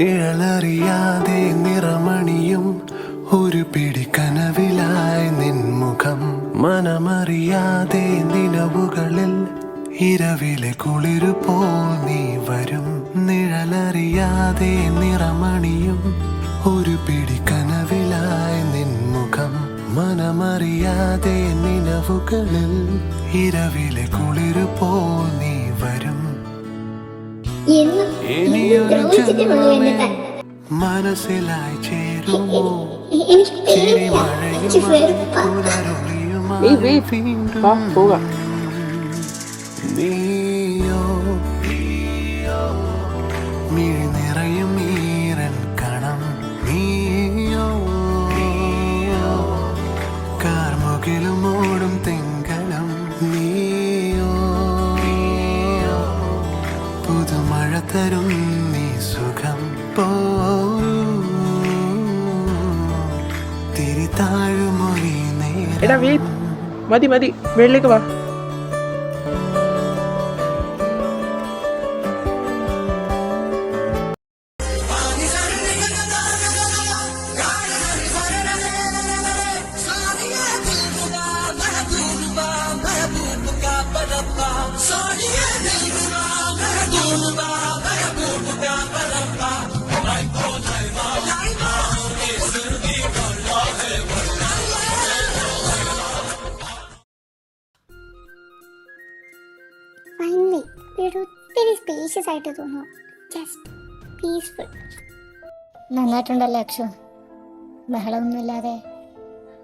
നിഴലറിയാതെ നിറമണിയും ഒരു പിടി കനവിലായി നിൻമുഖം. മനമറിയാതെ നിലവുകളിൽ ഇരവിലെ കുളിരുപോൽ നീ വരും. നിഴലറിയാതെ നിറമണിയും ഒരു പിടി കനവിലായി നിൻമുഖം. മനമറിയാതെ നിലവുകളിൽ ഇരവിലെ കുളിരുപോൽ നീ വരും. ഇനിയൊരു ജന്മമേ മനസ്സിലായി ചേരുമോ? നീയോ മിഴി നിറയും ഈരൻ കണം. നീയോ കാർമുകിലും ഓടും തിങ്കളും. നീയോ പുതുമഴ തരും നീ സുഖം. തിരി താഴുമൊഴി നേരം. മതി മതി, വെള്ളിലേക്ക് വാ. ഫൈനലി ഒത്തിരി സ്പേഷ്യസ് ആയിട്ട് തോന്നുന്നു. Just peaceful. നന്നായിട്ടുണ്ടല്ലേ അക്ഷു? ബഹളമൊന്നുമില്ലാതെ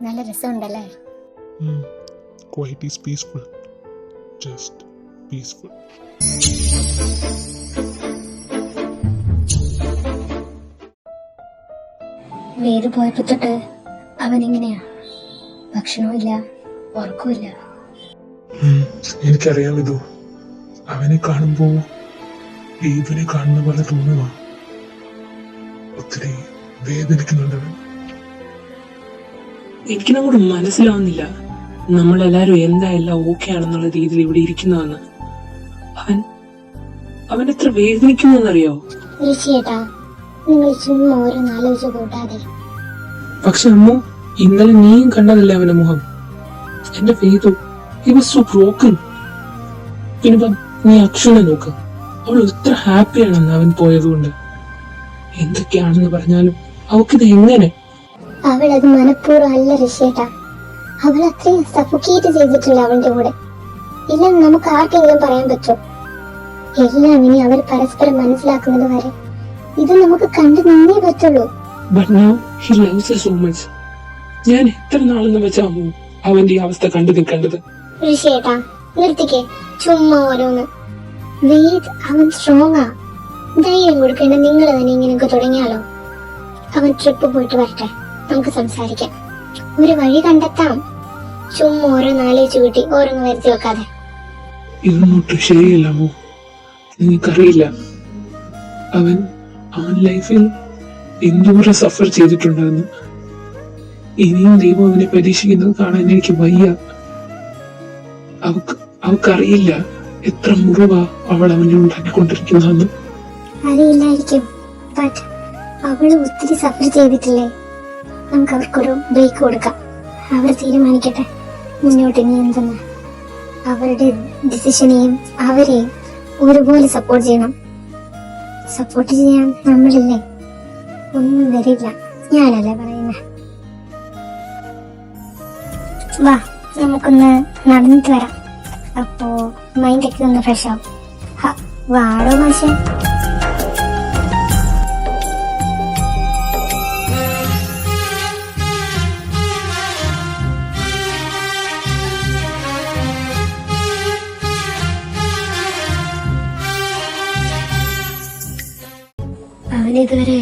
നല്ല രസമുണ്ടല്ലേ? Quite is peaceful. Just peaceful. വേര് പോയപ്പോ തൊട്ട് അവനിങ്ങനെയാ. ഭക്ഷണമില്ല, ഉറക്കമില്ല. എനിക്കറിയാം ഇതു. അവനെ കാണുമ്പോ ഈവിനെ കാണുന്ന പോലെ തോന്നുക. ഒത്തിരി വേദനിക്കുന്നുണ്ടവൻ. എനിക്കങ്ങോട്ട് മനസ്സിലാവുന്നില്ല നമ്മളെല്ലാരും എന്തായെല്ലാം ഓക്കെ ആണെന്നുള്ള രീതിയിൽ ഇവിടെ ഇരിക്കുന്നതെന്ന്. അവൻ എത്ര വേദനിക്കുന്നറിയോ? നിങ്ങൾ ചുമ്മാ ഓരോന്നാലോചിച്ച് കൂട്ടാതെ. പക്ഷെ അമ്മ, ഇന്നലെ നീയും കണ്ടതല്ലേ അവന്റെ മുഖം? എന്റെ ഫേതു he was so broken. പിന്നെ നീ അക്ഷുനെ നോക്ക്, അവൾ എത്ര ഹാപ്പിയാണെന്ന് അവൻ പോയതുകൊണ്ട്. എന്തൊക്കെയാണെന്ന് പറഞ്ഞാലും അവക്കിത് എങ്ങനെ? അവളത് മനഃപൂർവ്വം അല്ല ഋഷിയേട്ടാ. അവൾ അത്രയും സഫോക്കേറ്റ് ചെയ്തിട്ടില്ല അവന്റെ കൂടെ. ഇല്ലെന്ന് നമുക്ക് ആർക്കെങ്കിലും പറയാൻ പറ്റുമോ? എല്ലാം ഇനി അവർ പരസ്പരം മനസ്സിലാക്കുന്നത് വരെ ഇത് നമുക്ക് കണ്ടു നിന്നേ പറ്റുള്ളൂ. But now he loves her so much. ഞാൻ എത്ര നാളെന്ന് വെച്ചാമോ അവന്റെ ഈ അവസ്ഥ കണ്ടു നിൽക്കേണ്ടത്? ഋഷിയേട്ടാ നിർത്തിക്കേ, ചുമ്മാ ഓരോന്ന്. വേദ് അവൻ സ്ട്രോങ്ങാ. ധൈര്യം കൊടുക്കേണ്ട നിങ്ങൾ തന്നെ ഇങ്ങനെയൊക്കെ തുടങ്ങിയാലോ? അവൻ ട്രിപ്പ് പോയിട്ട് വരട്ടെ, നമുക്ക് സംസാരിക്കാം. ഒരു വഴി കണ്ടെത്താം. ചുമ്മാ ഓരോന്നാലോചിച്ച് കൂട്ടി ഓരോന്ന് വരുത്തി വെക്കാതെ. ഇതൊന്നും ശരിയല്ലമോ? നിനക്കറിയില്ല അവൻ ലൈഫിൽ എന്തോരം സഫർ ചെയ്തിട്ടുണ്ടെന്ന്. ഇനിയും ദൈവം അവനെ പരീക്ഷിക്കുന്നത് കാണാൻ എനിക്ക് വയ്യ. അവക്കറിയില്ല എത്ര മുറിവാ അവൾ അവനെ ഉണ്ടാക്കിക്കൊണ്ടിരിക്കുന്നതെന്ന്. അറിയില്ലായിരിക്കും, ബട്ട് അവള് ഒത്തിരി സഫർ ചെയ്തിട്ടില്ലേ? നമുക്ക് അവർക്കൊരു ബ്രേക്ക് കൊടുക്കാം. അവർ തീരുമാനിക്കട്ടെ മുന്നോട്ട് ഇനി എന്തെന്ന്. അവരുടെ ഡിസിഷനെയും അവരെയും ഒരുപോലെ സപ്പോർട്ട് ചെയ്യണം. സപ്പോർട്ട് ചെയ്യാൻ നമ്മളില്ലേ? ഒന്നും വരില്ല, ഞാനല്ലേ പറയുന്നേ. വാ നമുക്കൊന്ന് നടന്നിട്ട് വരാം. അപ്പോ മൈൻഡൊക്കെ ഒന്ന് ഫ്രഷ് ആവും. വാടോ മാഷേ. അവനിതുവരെ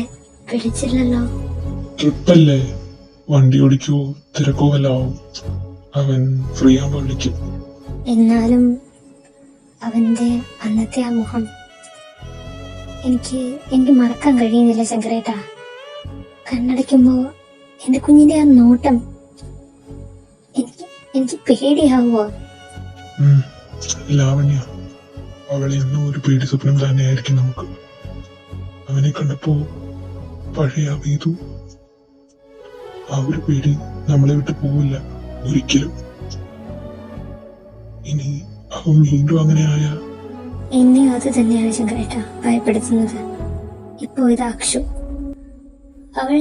വിളിച്ചില്ലല്ലോ. ട്രിപ്പല്ലേ, വണ്ടി ഓടിക്കോ തിരക്കോ വല്ലാവും. അവൻ ഫ്രീ ആവുമ്പോ വിളിക്കും. എന്നാലും അവന്റെ അന്നത്തെ ആ മുഖം എനിക്ക് മറക്കാൻ കഴിയുന്നില്ല ശങ്കരേട്ടാ. കണ്ണടയ്ക്കുമ്പോ എന്റെ കുഞ്ഞിന്റെ ആ നോട്ടം എനിക്ക് പേടിയാവോ? ലാവണ്യ, അവളെ എന്നും ഒരു പേടി സ്വപ്നം തന്നെയായിരിക്കും നമുക്ക്. അവനെ കണ്ടപ്പോ പഴയ വീതു ആ ഒരു പേടി നമ്മളെ വിട്ട് പോവില്ല ഒരിക്കലും. ഇനി അവൻ വീണ്ടും അങ്ങനെ ആയ എന്നെ അത് തന്നെയാണ് ശങ്കരേട്ട ഭയപ്പെടുത്തുന്നത്. ഇപ്പോ ഇത് അക്ഷു, അവൾ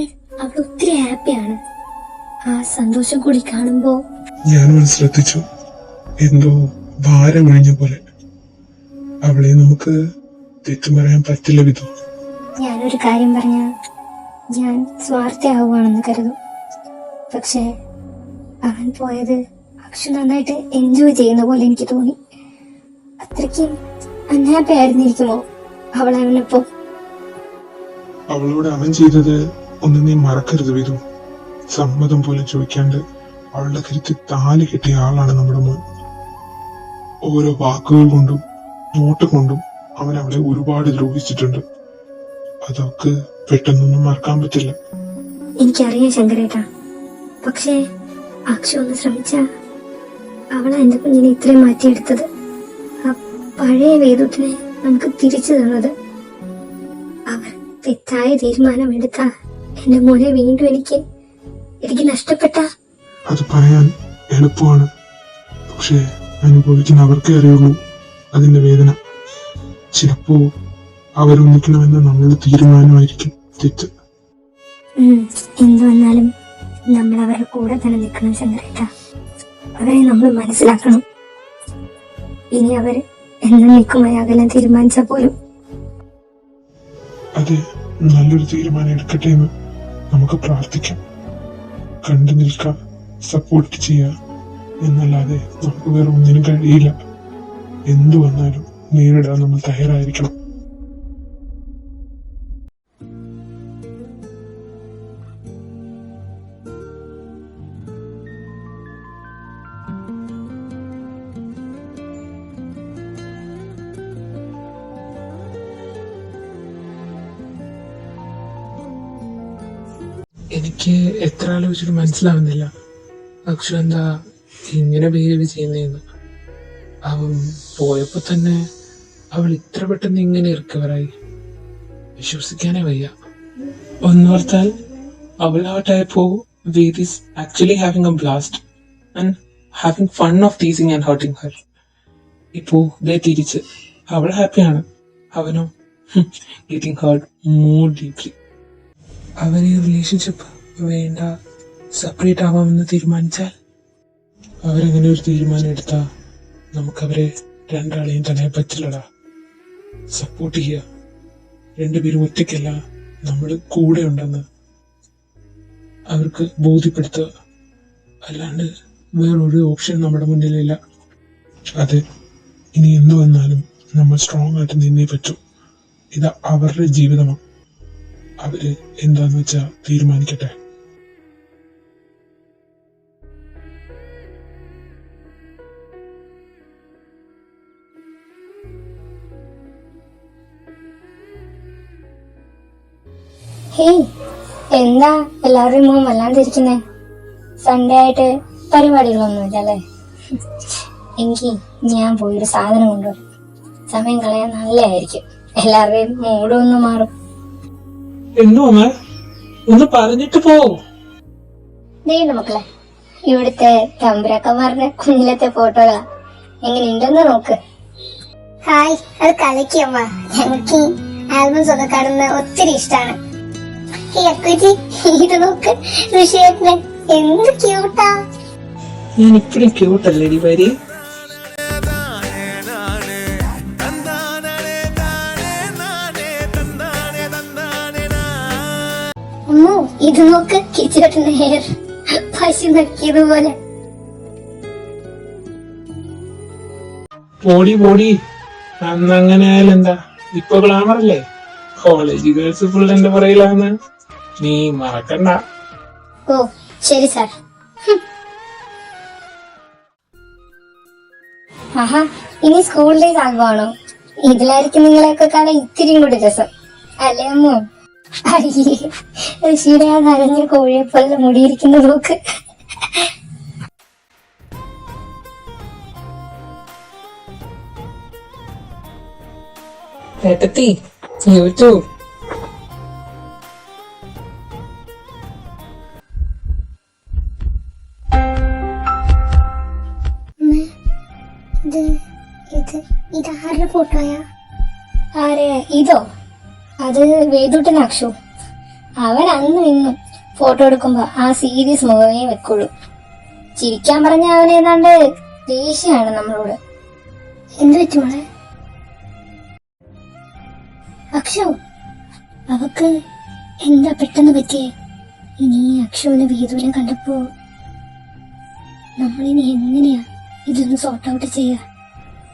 ഒത്തിരി ഹാപ്പിയാണ്. ആ സന്തോഷം കൂടി കാണുമ്പോ ഞാനും ശ്രദ്ധിച്ചു. എന്തോ ഭാരം ഒഴിഞ്ഞ പോലെ. അവളെ നമുക്ക് തെറ്റു പറയാൻ പറ്റില്ല വിധു. ഞാനൊരു കാര്യം പറഞ്ഞ ഞാൻ സ്വാർത്ഥയാവുകയാണെന്ന് കരുതും. പക്ഷെ അവൻ പോയത് അക്ഷു നന്നായിട്ട് എൻജോയ് ചെയ്യുന്ന പോലെ എനിക്ക് തോന്നി. അത്രയ്ക്കും അൺഹാപ്പി ആയിരുന്നിരിക്കുമോ അവൾ അവനൊപ്പം? അവളോട് അവൻ ചെയ്തത് ഒന്നും നീ മറക്കരുത് വിധു. സമ്മതം പോലും ചോദിക്കാണ്ട് അവളുടെ കരുത്തിൽ താലി കെട്ടിയ ആളാണ് നമ്മുടെ മോൻ. ഓരോ വാക്കുകൾ കൊണ്ടും നോട്ട് കൊണ്ടും അവൻ അവളെ ഒരുപാട് ദ്രോഹിച്ചിട്ടുണ്ട്. അതൊക്കെ പെട്ടെന്നൊന്നും മറക്കാൻ പറ്റില്ല. എനിക്കറിയാം ശങ്കരേട്ട, പക്ഷേ അക്ഷു ഒന്ന് ശ്രമിച്ച അവളാ എന്റെ കുഞ്ഞിനെ ഇത്രയും മാറ്റിയെടുത്തത്. ആ പഴയ വേദത്തിനെ നമുക്ക് തിരിച്ചു തന്നത്. അവർ തെറ്റായ തീരുമാനം എടുത്ത എന്റെ മോനെ വീണ്ടും എനിക്ക് നഷ്ടപ്പെട്ട. അത് പറയാൻ എളുപ്പമാണ്, പക്ഷെ അനുഭവിക്കുന്ന അവർക്കേ അറിയുള്ളൂ അതിന്റെ വേദന. ചിലപ്പോ അവരൊന്നിക്കണമെന്ന് നമ്മളുടെ തീരുമാനമായിരിക്കും തെറ്റ്. എന്തു വന്നാലും നമ്മൾ അവരുടെ കൂടെ തന്നെ നിൽക്കണം ശങ്കരേട്ട. അവരെ നമ്മൾ മനസ്സിലാക്കണം. ഇനി അവർ എന്നേക്കുമായി അകലാൻ തീരുമാനിച്ച പോലും അതെ, നല്ലൊരു തീരുമാനം എടുക്കട്ടെ എന്ന് നമുക്ക് പ്രാർത്ഥിക്കാം. കണ്ടു നിൽക്കാം, സപ്പോർട്ട് ചെയ്യുക എന്നല്ലാതെ നമുക്ക് വേറെ ഒന്നിനും കഴിയില്ല. എന്തു വന്നാലും നേരിടാൻ നമ്മൾ തയ്യാറായിരിക്കണം. എനിക്ക് എത്ര ആലോചിച്ചിട്ട് മനസ്സിലാവുന്നില്ല അക്ഷു എന്താ ഇങ്ങനെ ബിഹേവ് ചെയ്യുന്നതെന്ന്. അവൻ പോയപ്പോ തന്നെ അവൾ ഇത്ര പെട്ടെന്ന് ഇങ്ങനെ റിക്കവറായി വിശ്വസിക്കാനേ വയ്യ. ഒന്നോർത്താൽ അവൾ ആ ടൈപ്പോ Ved is actually having a blast and having fun of teasing and hurting her. ഇപ്പോ ദേ തിരിച്ച് അവൾ ഹാപ്പിയാണ്, അവനോ ഗെറ്റിംഗ് ഹേർട്ട് മോർ ഡീപ്ലി. അവരെ റിലേഷൻഷിപ്പ് വേണ്ട, സെപ്പറേറ്റ് ആവാമെന്ന് തീരുമാനിച്ചാൽ അവരങ്ങനെ ഒരു തീരുമാനം എടുത്താ നമുക്കവരെ രണ്ടാളെയും തന്നെ പറ്റില്ലടാ. സപ്പോർട്ട് ചെയ്യുക, രണ്ടുപേരും ഒറ്റയ്ക്കല്ല, നമ്മൾ കൂടെ ഉണ്ടെന്ന് അവർക്ക് ബോധ്യപ്പെടുത്തുക. അല്ലാണ്ട് വേറൊരു ഓപ്ഷൻ നമ്മുടെ മുന്നിലില്ല. അതെ, ഇനി എന്തു വന്നാലും നമ്മൾ സ്ട്രോങ് ആയിട്ട് നിന്നേ പറ്റൂ. ഇത് അവരുടെ ജീവിതമാണ്, അവര് എന്താന്ന് വെച്ചാ തീരുമാനിക്കട്ടെ. ഹേയ്, എന്താ എല്ലാവരുടെയും മുഖം വല്ലാണ്ടിരിക്കുന്നേ? സൺഡേ ആയിട്ട് പരിപാടികളൊന്നുമില്ല അല്ലേ? എനിക്ക് ഞാൻ പോയൊരു സാധനം കൊണ്ടുവരും. സമയം കളയാൻ നല്ലതായിരിക്കും, എല്ലാവരുടെയും മൂഡും ഒന്ന് മാറും. എന്തോ ഒന്ന് പറഞ്ഞിട്ട് പോ. ദേ മക്കളെ, ഇവിടുത്തെ തമ്പുരാക്കന്മാരുടെ കുഞ്ഞിലത്തെ ഫോട്ടോകളാ, എങ്ങനെയുണ്ടെന്ന് നോക്ക്. ഹായ്, അത് കളിക്കമ്മ. ഞങ്ങൾക്ക് ആൽബംസ് ഒക്കെ കാണുന്ന ഒത്തിരി ഇഷ്ടമാണ്. ഇത് നോക്ക്, ഋഷിയേട്ടന് എന്ത് ക്യൂട്ടാ. ഞാൻ ഇപ്പഴും ക്യൂട്ടല്ലേ വരി? അമ്മോ, ഇത് നോക്ക്, കിച്ചേട്ടന്റെ ഹെയർ പശു നക്കിയതുപോലെ. പോടി അന്നങ്ങനെ ആയാലും എന്താ, ഇപ്പൊ ഗ്ലാമറല്ലേ? കോളേജ് ഗേൾസ് ഫുൾ എന്റെ പുറയിലാന്ന് നീ മറക്കണ്ട. ഓ ശരി സാർ. ആഹാ, ഇനി സ്കൂളിലേക്ക് ആകുവാണോ? ഇതിലായിരിക്കും നിങ്ങളെയൊക്കെ കാണാൻ ഇത്തിരിയും കൂടി രസം അല്ലേ അമ്മോ? അയ്യേ, ഋഷിയുടെ ആ നനഞ്ഞ കോഴിയെ പോലെ മുടിയിരിക്കുന്ന നോക്ക്. ഏട്ടത്തി യൂട്യൂബ് ഫോട്ടോയാ? ആരെ ഇതോ? അത് വേദൂട്ടൻ അക്ഷു. അവൻ അന്ന് ഇന്നും ഫോട്ടോ എടുക്കുമ്പോ ആ സീരിയസ് മുഖമേ വെക്കുള്ളൂ. ചിരിക്കാൻ പറഞ്ഞ അവൻ ഏതാണ്ട് ദേഷ്യമാണ് നമ്മളോട്. എന്ത് പറ്റി മോളെ? അക്ഷു, അവക്ക് എന്താ പെട്ടെന്ന് പറ്റിയേ? ഇനി അക്ഷുവിന് വീതൂരം കണ്ടപ്പോ നമ്മളിനി എങ്ങനെയാ ഇതൊന്ന് സോർട്ട് ഔട്ട് ചെയ്യാ?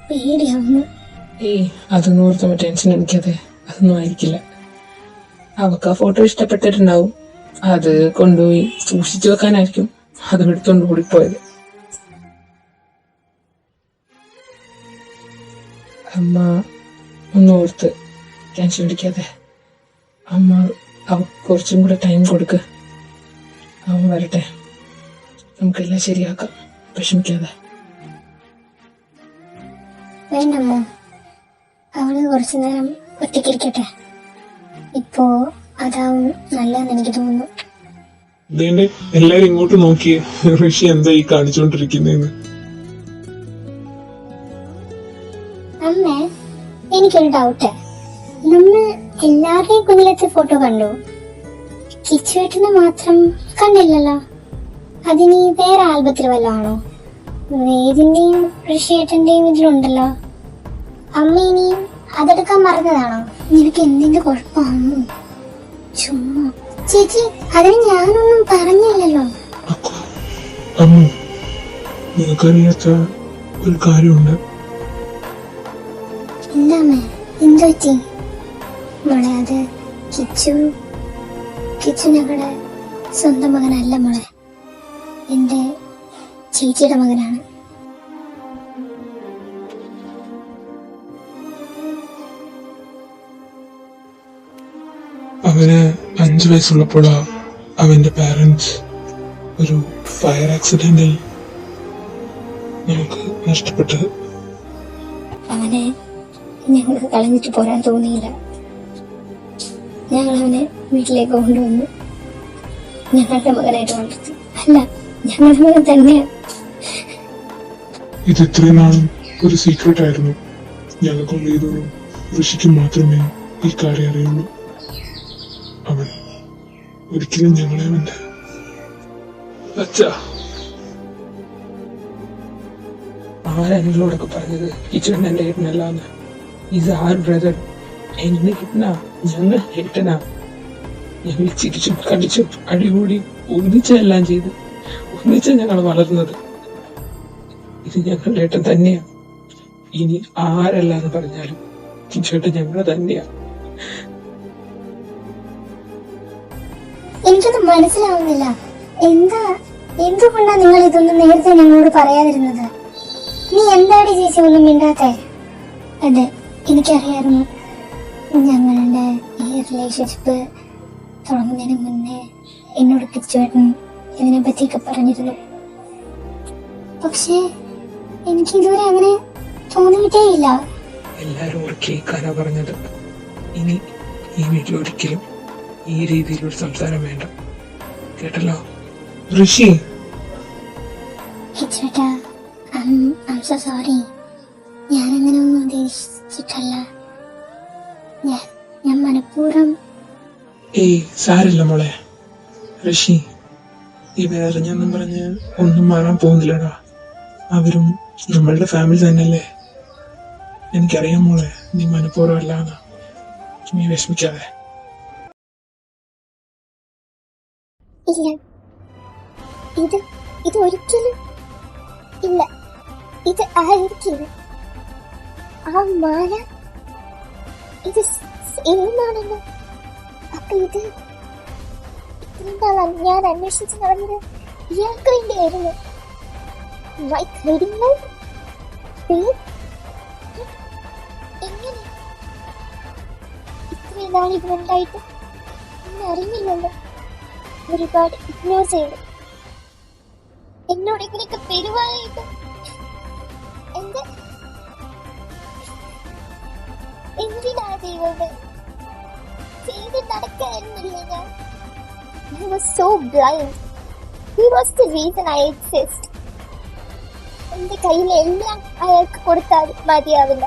പേടിയാവുന്നു. ഏയ് അതൊന്നും ഓർത്തുമ്പോ ടെൻഷൻ അടിക്കാതെ. അതൊന്നും ആയിരിക്കില്ല. അവക്ക് ആ ഫോട്ടോ ഇഷ്ടപ്പെട്ടിട്ടുണ്ടാവും. അത് കൊണ്ടുപോയി സൂക്ഷിച്ചു വെക്കാനായിരിക്കും അത് എടുത്തോണ്ട് ഓടിപ്പോയത്. അമ്മ ഒന്ന് ഓർത്ത് ടെൻഷൻ അടിക്കാതെ. അമ്മ അവക്ക് കുറച്ചും കൂടെ ടൈം കൊടുക്ക്. അവൻ വരട്ടെ, നമുക്കെല്ലാം ശരിയാക്കാം. വിഷമിക്കാതെ. വേണ്ടമ്മോ, അവള് കുറച്ചു നേരം ഒറ്റയ്ക്കിരിക്കട്ടെ. ഇപ്പോ അതാവും നല്ലതെന്ന് എനിക്ക് തോന്നുന്നു. ഇതേണ്ട എല്ലാരും ഇങ്ങോട്ട് നോക്കിയേ, ഋഷി എന്താ ഈ കാണിച്ചോണ്ടിരിക്കുന്നേന്ന്. അമ്മേ, എനിക്കൊരു ഡൗട്ട്. നമ്മൾ എല്ലാവരുടെയും കുഞ്ഞിലത്തെ ഫോട്ടോ കണ്ടു, കിച്ചുവേട്ടന് മാത്രം കണ്ടില്ലല്ലോ. അതിനി വേറെ ആൽബത്തിൽ വല്ലതാണോ? വേദിന്റെയും ഋഷിയേട്ടന്റെയും ഇതിലുണ്ടല്ലോ. അമ്മ ഇനിയും അതെടുക്കാൻ മറന്നതാണോ? നിനക്ക് എന്തിന്റെ കുഴപ്പമാണോ? ചുമ്മാ. ചേച്ചി, അതിന് ഞാനൊന്നും പറഞ്ഞില്ലല്ലോ. അമ്മ, നിനക്കറിയാത്ത ഒരു കാര്യമുണ്ട്. എന്താമ്മേ, എന്ത് പറ്റി മോളെ? അത് കിച്ചു ഞങ്ങളുടെ സ്വന്തം മകനല്ല മോളെ, എന്റെ ചേച്ചിയുടെ മകനാണ്. അവന് 5 വയസ്സുള്ളപ്പോഴാ അവന്റെ പാരന്റ്സ് ഒരു ഫയർ ആക്സിഡന്റിൽ നമുക്ക് നഷ്ടപ്പെട്ടത്. അവനെ ഞങ്ങൾക്ക് കളഞ്ഞിട്ട് പോരാൻ തോന്നിയില്ല. ഞങ്ങൾ അവനെ വീട്ടിലേക്ക് കൊണ്ടുവന്നു ഞങ്ങളുടെ മകനായിട്ട് വളർത്തി. അല്ല, ഞങ്ങളുടെ മകൻ തന്നെയാണ്. ഇത് ഇത്രയും നാളും ഒരു സീക്രട്ട് ആയിരുന്നു. ഞങ്ങൾക്കും വേദൂരും ഋഷിക്കും മാത്രമേ ഈ കാര്യം അറിയുള്ളൂ. അവൻ ഒരിക്കലും ഞങ്ങളെ അവന്റെ അച്ഛാ. ആരെങ്കിലോടൊക്കെ പറഞ്ഞത് കിച്ചൺ എന്റെ ഏട്ടനല്ലാന്ന്. ഇത് ആർ ബ്രദർ, എന്നെ കിട്ടനാ, ഞങ്ങൾ ഏട്ടനാ. ഞങ്ങൾ ചിരിച്ചും കളിച്ചും അടികൂടി ഒന്നിച്ചെല്ലാം ചെയ്ത് ഒന്നിച്ച ഞങ്ങൾ വളർന്നത്. ഇത് ഞങ്ങളുടെ ഏട്ടൻ തന്നെയാ. ഇനി ആരല്ലാന്ന് പറഞ്ഞാലും കിച്ചേട്ടൻ ഞങ്ങൾ തന്നെയാ. എനിക്കൊന്നും മനസ്സിലാവുന്നില്ല. എന്തുകൊണ്ടാ നിങ്ങൾ ഇതൊന്നും നേരത്തെ ഞങ്ങളോട് പറയാതിരുന്നത്? നീ എന്താടി ചേച്ചി ഒന്നും മിണ്ടാത്തെ? അതെ, എനിക്കറിയായിരുന്നു. ഞങ്ങളുടെ ഈ റിലേഷൻഷിപ്പ് തുടങ്ങുന്നതിന് മുന്നേ എന്നോട് കിച്ചുവേട്ടൻ ഇതിനെ പറ്റിയൊക്കെ പറഞ്ഞിരുന്നു. പക്ഷേ എനിക്ക് ഇതുവരെ അങ്ങനെ തോന്നിയിട്ടേ ഇല്ല. എല്ലാരും ഒരു കേൾക്കാനാ പറഞ്ഞത്. ഇനി ഈ വീട്ടിൽ ഒരിക്കലും ഈ രീതിയിലൊരു സംസാരം വേണ്ട, കേട്ടല്ലോ? ഋഷി, കിച്ചുവേട്ടാ, I'm so sorry. ഞാനങ്ങനെ ഒന്നും ഉദ്ദേശിച്ചിട്ടല്ല. ഞാൻ മനഃപൂർവ്വം. ഏയ് സാരില്ല മോളെ. ഋഷി, ഈ വേദനയൊന്നും പറഞ്ഞ് ഒന്നും മാറാൻ പോകുന്നില്ലടാ. അവരും നമ്മളുടെ ഫാമിലി തന്നെയല്ലേ. എനിക്കറിയാം മോളെ, നീ മനഃപൂർവ്വം അല്ലാന്ന്. നീ വിഷമിക്കാതെ. ഇല്ല, ഇത് ഒരിക്കലും ഇല്ല. ഇത് ആയിരിക്കില്ല. ആ മാല ഇത് എന്നാണല്ലോ. അപ്പൊ ഇത് ഇത്രയും നാളാണ് ഞാൻ അന്വേഷിച്ച് നടന്നത് ഇയാൾക്ക് വേണ്ടിയായിരുന്നു. എങ്ങനെ ഇത്രയും നാൾ ഇതുണ്ടായിട്ട് എന്നെ അറിഞ്ഞില്ലല്ലോ. ഒരുപാട് ഇഗ്നോർ ചെയ്തു. എന്നോട് ഇങ്ങനെയൊക്കെ പെരുവായിട്ട് എന്തിനാ ദൈവമേ ചെയ്ത് നടക്കാനില്ലേ ഞാൻ? I was so blind. He was the reason I exist. എന്റെ കയ്യിൽ എല്ലാം അയാൾക്ക് കൊടുത്താൽ മതിയാവില്ല.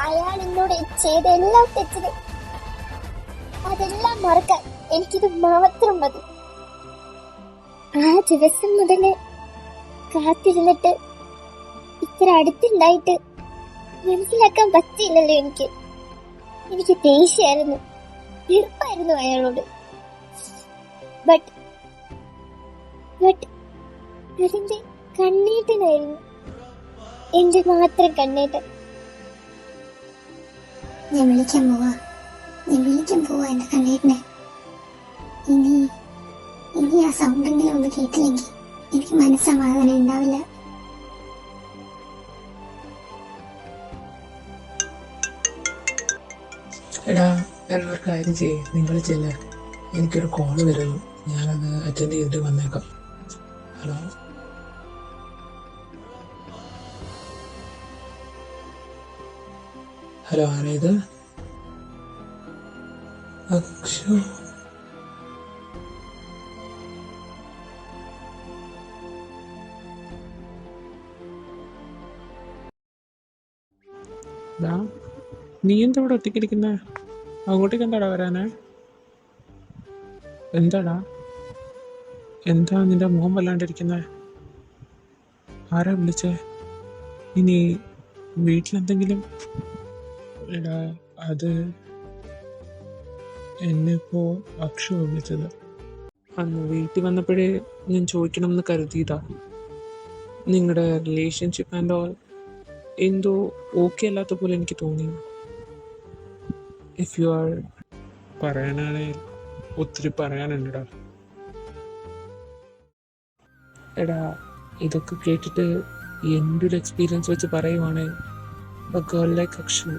അയാൾ എന്നോട് ചെയ്ത എല്ലാ തെറ്റിന് അതെല്ലാം മറക്കാൻ എനിക്കിത് മാത്രം മതി. ആ ദിവസം മുതല് കാത്തിരുന്നിട്ട് ഇത്ര അടുത്തുണ്ടായിട്ട് മനസ്സിലാക്കാൻ പറ്റിയില്ലല്ലോ എനിക്ക് ദേഷ്യായിരുന്നു, വെറുപ്പായിരുന്നു അയാളോട്. ബട്ട് അതിന്റെ കണ്ണീട്ടനായിരുന്നു, എന്റെ മാത്രം കണ്ണീട്ടൻ. ഞാൻ വിളിക്കാൻ പോവാ എന്റെ കണ്ണീട്ടനെ. ഇനി ആ സൗണ്ടെങ്കിലും ഒന്ന് കേട്ടില്ലെങ്കിൽ എനിക്ക് മനസ്സമാധാനം ഉണ്ടാവില്ല. എടാ എന്നൊരു കാര്യം ചെയ്യേ, നിങ്ങൾ ചെല്ല, എനിക്കൊരു കോള് വരുന്നു, ഞാനത് അറ്റൻഡ് ചെയ്തിട്ട് വന്നേക്കാം. ഹലോ, ആരേത്? അക്ഷു. നീ എന്താ ഇവിടെ ഒറ്റയ്ക്കിരിക്കുന്നേ? അങ്ങോട്ടേക്ക് എന്താടാ വരാനേ? എന്താടാ, എന്താ നിന്റെ മുഖം വല്ലാണ്ടിരിക്കുന്നേ? ആരാ വിളിച്ചേ? ഇനി വീട്ടിലെന്തെങ്കിലും? എടാ, അത് എന്നെപ്പോ അക്ഷു വിളിച്ചത്. അന്ന് വീട്ടിൽ വന്നപ്പോഴേ ഞാൻ ചോദിക്കണം എന്ന് കരുതിയതാ. നിങ്ങളുടെ റിലേഷൻഷിപ്പ് ആൻഡ് ഓൾ എന്തോ ഓക്കെ അല്ലാത്ത പോലെ എനിക്ക് തോന്നി. ഇഫ് യു ആർ പറയാനാണെങ്കിൽ ഒത്തിരി പറയാനുണ്ടടാ. എടാ, ഇതൊക്കെ കേട്ടിട്ട് എൻ്റെ ഒരു എക്സ്പീരിയൻസ് വെച്ച് പറയുവാണെങ്കിൽ a girl like Akshu,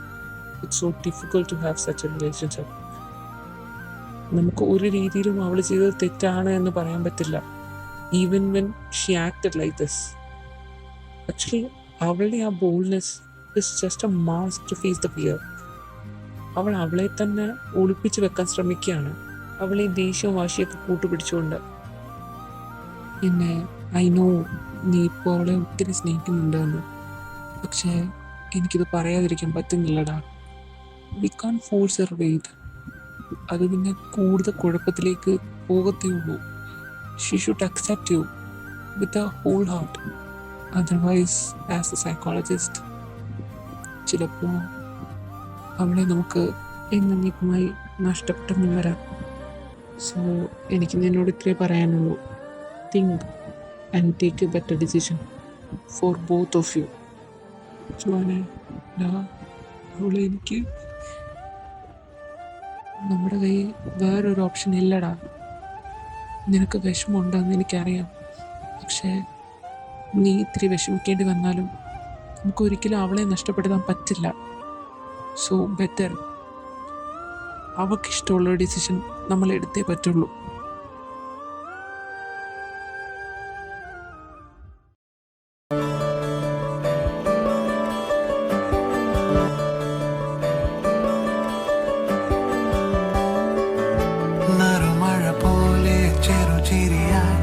it's so difficult to have such a relationship. നമുക്ക് ഒരു രീതിയിലും അവൾ ചെയ്തത് തെറ്റാണ് എന്ന് പറയാൻ പറ്റില്ല, even when she acted like this. Actually അവളുടെ ആ boldness is just a mask to face the fear. അവൾ അവളെ തന്നെ ഒളിപ്പിച്ച് വെക്കാൻ ശ്രമിക്കുകയാണ്, അവളെ ദേഷ്യവും വാശിയൊക്കെ കൂട്ടുപിടിച്ചുകൊണ്ട്. പിന്നെ ഐ നോ നീ ഇപ്പോൾ അവളെ ഒത്തിരി സ്നേഹിക്കുന്നുണ്ടെന്ന്, പക്ഷേ എനിക്കിത് പറയാതിരിക്കാൻ പറ്റുന്നില്ലടാ. We can force her wait. അത് പിന്നെ കൂടുതൽ കുഴപ്പത്തിലേക്ക് പോകത്തേ ഉള്ളൂ. She should accept you with a whole heart. Otherwise as a psychologist ചിലപ്പോൾ അവളെ നമുക്ക് എന്നേക്കുമായി നഷ്ടപ്പെട്ടെന്ന് വരാം. സോ എനിക്ക് നിന്നോട് ഇത്രേ പറയാനുള്ളൂ. Think and take a better decision for both of you. ജോനെ, അവളെ എനിക്ക് നമ്മുടെ കയ്യിൽ വേറൊരു ഓപ്ഷൻ ഇല്ലടാ. നിനക്ക് വിഷമമുണ്ടെന്ന് എനിക്കറിയാം, പക്ഷേ നീ ഇത്തിരി വിഷമിക്കേണ്ടി വന്നാലും നമുക്കൊരിക്കലും അവളെ നഷ്ടപ്പെടുത്താൻ പറ്റില്ല. സോ ബെറ്റർ അവൾക്കിഷ്ടമുള്ള ഡിസിഷൻ നമ്മൾ എടുത്തേ പറ്റുള്ളൂ. നറുമഴ പോലെ ചെറുചിരിയായി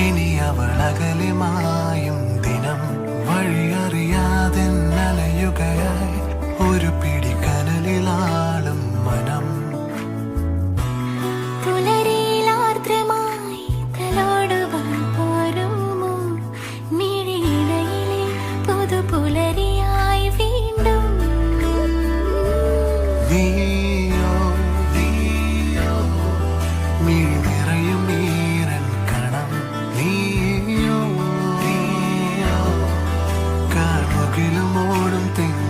ഇനി അവൾ അകലിമായും ദിനം വഴിയറിയാതെ നനയുകയായി ഒരു പിടി കനലിലാളും മനം. നീയോ മിഴി നിറയും നീരൻ കണം. നീയോ കാർമുകിലും ഓടും തെങ്ങ്